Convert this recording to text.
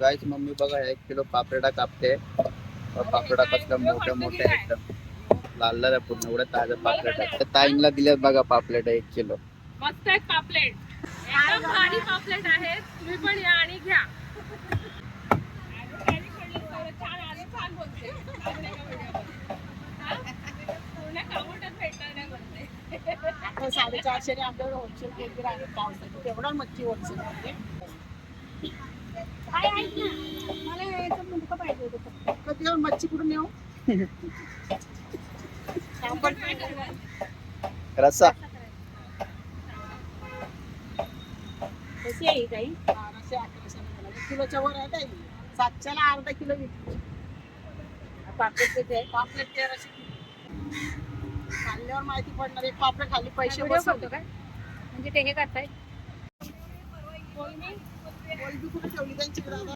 गाईस mummy बघा 1 kilo पापलेटा कापते. पापलेटा कसला मोठे मोठे एकदम लाल लाल पूर्ण एवढे ताजे पापलेट ताईंना दिलेत बघा पापलेट 1 किलो. मस्त आहेत पापलेट, एकदम भारी पापलेट आहेत. तुम्ही पण या आणि घ्या. छान बोलते. पूर्ण कामोट्यात भेटणार नाही बोलते. 450 ने आपल्याला होलसेल केली आहे पावसाची तेवढा मच्छी होलसेल मध्ये. काय ऐक ना, मला याचं मुंडकं पाहिजे होतं फक्त. कधी येऊन मच्छी कुठून येऊ आपण रस्सा कशी आहे ही ताई? 1200-1100 किलोच्या वर आहे ताई. 700 ला अर्धा किलो विकतो. पापलेट किती आहे? पापलेट 1300. खाल्ल्यावर माहिती पडणार एक पापलेट खाली पैसे व्हिडिओ बसवले. करतो काय? म्हणजे ते हे करताय? कोलबी कुठे ठेवली त्यांची दादा?